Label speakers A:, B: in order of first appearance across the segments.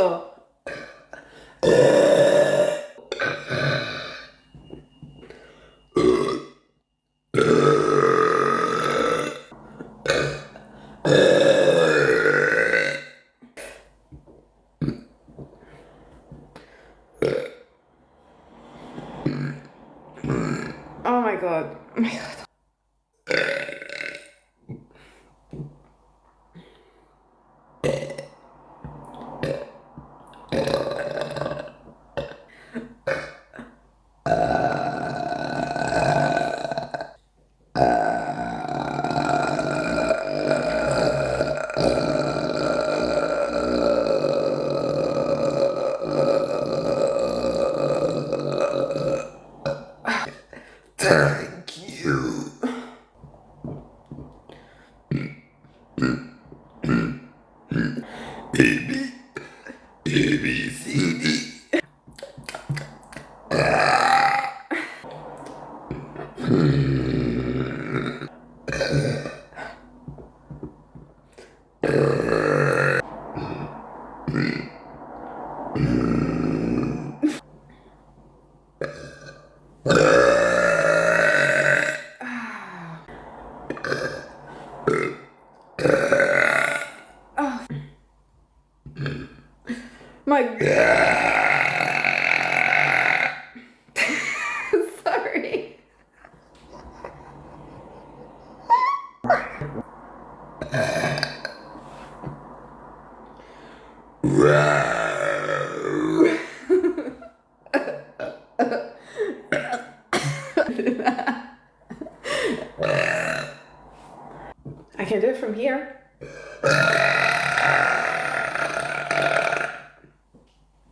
A: Oh my god. Oh my god.
B: Thank you. Baby, baby, CD.
A: My sorry. I can do it from here.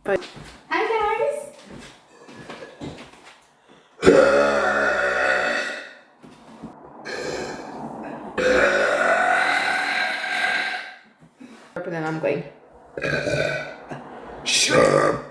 A: But hi guys. But then I'm going.
B: Shut up.